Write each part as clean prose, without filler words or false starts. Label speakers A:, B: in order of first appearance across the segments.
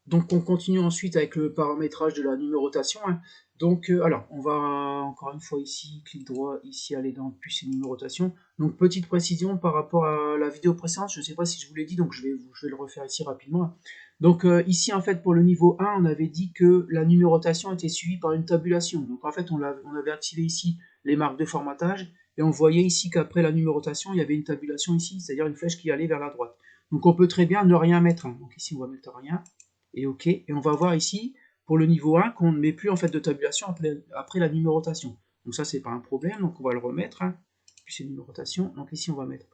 A: Donc on continue ensuite avec le paramétrage de la numérotation, hein. Donc alors on va encore une fois ici, clic droit, ici aller dans puce et numérotation. Donc petite précision par rapport à la vidéo précédente, je ne sais pas si je vous l'ai dit, donc je vais le refaire ici rapidement, hein. Donc ici en fait pour le niveau 1, on avait dit que la numérotation était suivie par une tabulation. Donc en fait on avait activé ici les marques de formatage et on voyait ici qu'après la numérotation, il y avait une tabulation ici, c'est-à-dire une flèche qui allait vers la droite. Donc on peut très bien ne rien mettre, hein. Donc ici on va mettre rien. Et OK. Et on va voir ici, pour le niveau 1, qu'on ne met plus en fait de tabulation après la numérotation. Donc ça, c'est pas un problème, donc on va le remettre, hein. Puis c'est numérotation. Donc ici, on va mettre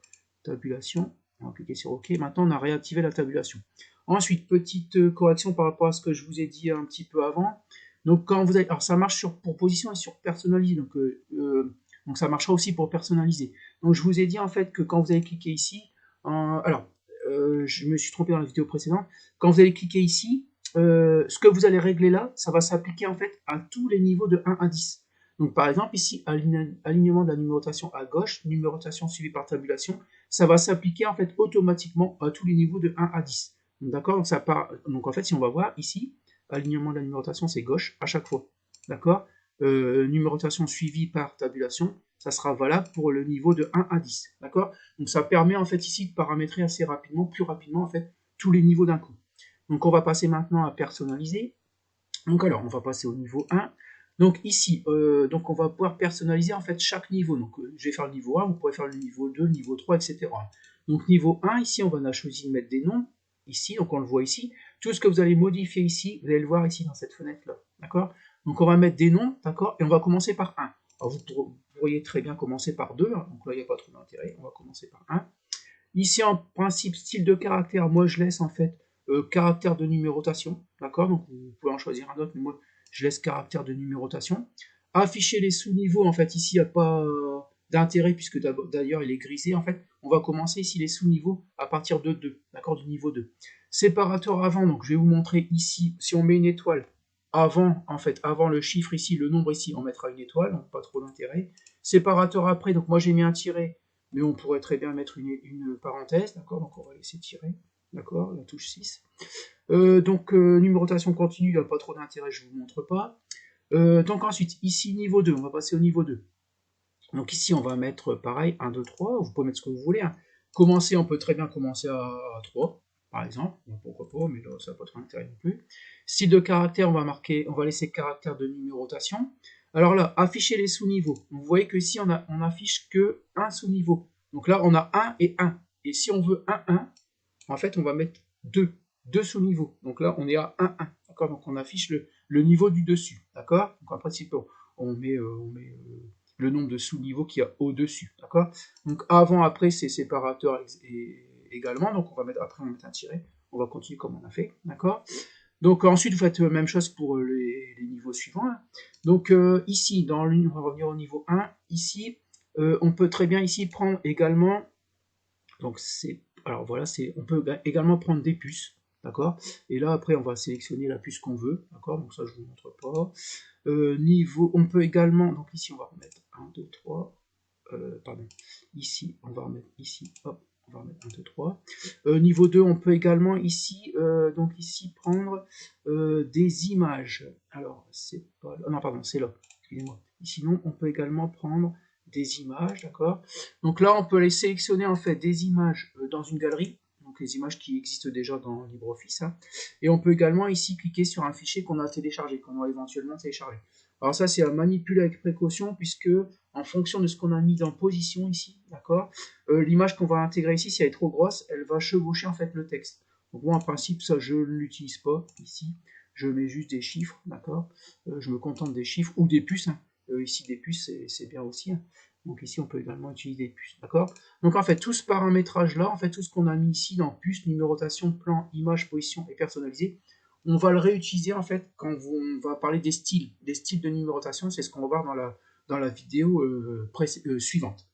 A: tabulation. On va cliquer sur OK. Maintenant, on a réactivé la tabulation. Ensuite, petite correction par rapport à ce que je vous ai dit un petit peu avant. Donc quand vous avez, alors ça marche pour position et sur personnaliser. Donc ça marchera aussi pour personnaliser. Donc je vous ai dit en fait que quand vous allez cliquer ici, je me suis trompé dans la vidéo précédente. Quand vous allez cliquer ici, ce que vous allez régler là, ça va s'appliquer en fait à tous les niveaux de 1 à 10. Donc par exemple ici, alignement de la numérotation à gauche, numérotation suivie par tabulation, ça va s'appliquer en fait automatiquement à tous les niveaux de 1 à 10. D'accord, donc ça part. Donc en fait, si on va voir ici, alignement de la numérotation, c'est gauche à chaque fois. D'accord, numérotation suivie par tabulation, ça sera valable pour le niveau de 1 à 10. D'accord, donc ça permet en fait ici de paramétrer assez rapidement, plus rapidement en fait, tous les niveaux d'un coup. Donc on va passer maintenant à personnaliser. Donc alors, on va passer au niveau 1. Donc ici, donc on va pouvoir personnaliser en fait chaque niveau. Donc je vais faire le niveau 1, vous pourrez faire le niveau 2, le niveau 3, etc. Donc niveau 1, ici on va choisir de mettre des noms. Ici, donc on le voit ici. Tout ce que vous allez modifier ici, vous allez le voir ici dans cette fenêtre-là. D'accord? Donc on va mettre des noms, d'accord? Et on va commencer par 1. Alors vous pourriez très bien commencer par 2, hein. Donc là il n'y a pas trop d'intérêt. On va commencer par 1. Ici, en principe, style de caractère, moi je laisse en fait caractère de numérotation, d'accord? Donc vous pouvez en choisir un autre, mais moi je laisse caractère de numérotation. Afficher les sous-niveaux, en fait, ici il n'y a pas d'intérêt puisque d'ailleurs il est grisé. En fait, on va commencer ici les sous-niveaux à partir de 2, d'accord? Du niveau 2. Séparateur avant, donc je vais vous montrer ici, si on met une étoile avant, en fait, avant le chiffre ici, le nombre ici, on mettra une étoile, donc pas trop d'intérêt. Séparateur après, donc moi j'ai mis un tiret, mais on pourrait très bien mettre une parenthèse, d'accord? Donc on va laisser tirer, d'accord? La touche 6. Numérotation continue, il n'y a pas trop d'intérêt, je ne vous montre pas. Donc ensuite, ici niveau 2, on va passer au niveau 2. Donc ici, on va mettre pareil, 1, 2, 3, vous pouvez mettre ce que vous voulez, hein. Commencer, on peut très bien commencer à 3, par exemple, donc pourquoi pas, mais là, ça n'a pas trop d'intérêt non plus. Style de caractère, on va laisser caractère de numérotation. Alors là, afficher les sous-niveaux. Vous voyez que ici, on affiche que un sous-niveau. Donc là, on a 1 et 1. Et si on veut 1, 1, en fait, on va mettre 2, 2 sous-niveaux. Donc là, on est à 1, 1. D'accord? Donc on affiche le niveau du dessus. D'accord? Donc en principe, on met le nombre de sous-niveaux qu'il y a au-dessus. D'accord? Donc avant, après, c'est séparateur également. Donc on va mettre, après, on va mettre un tiret. On va continuer comme on a fait. D'accord? Donc ensuite, vous faites la même chose pour les niveaux suivants, hein. Donc ici, on va revenir au niveau 1. Ici, on peut très bien ici prendre également, donc alors voilà, on peut également prendre des puces, d'accord? Et là, après, on va sélectionner la puce qu'on veut, d'accord? Donc ça, je vous montre pas. On peut également, donc ici, on va remettre 1, 2, 3, pardon, ici, on va remettre ici, hop, on va remettre 1, 2, 3. Niveau 2, on peut également ici, donc ici, prendre des images. Alors, c'est pas là, non, pardon, c'est là, excusez-moi. Sinon, on peut également prendre des images, d'accord? Donc là, on peut les sélectionner en fait des images dans une galerie, donc les images qui existent déjà dans LibreOffice, hein. Et on peut également ici cliquer sur un fichier qu'on a téléchargé, qu'on va éventuellement télécharger. Alors ça, c'est à manipuler avec précaution, puisque en fonction de ce qu'on a mis en position ici, d'accord, l'image qu'on va intégrer ici, si elle est trop grosse, elle va chevaucher en fait le texte. Donc moi, en principe, ça, je ne l'utilise pas ici. Je mets juste des chiffres, d'accord. Je me contente des chiffres ou des puces, hein. Ici, des puces, c'est bien aussi, hein. Donc ici, on peut également utiliser des puces, d'accord. Donc en fait, tout ce paramétrage-là, en fait, tout ce qu'on a mis ici dans puce, numérotation, plan, image, position et personnalisé, on va le réutiliser en fait quand on va parler des styles de numérotation. C'est ce qu'on va voir dans la vidéo suivante.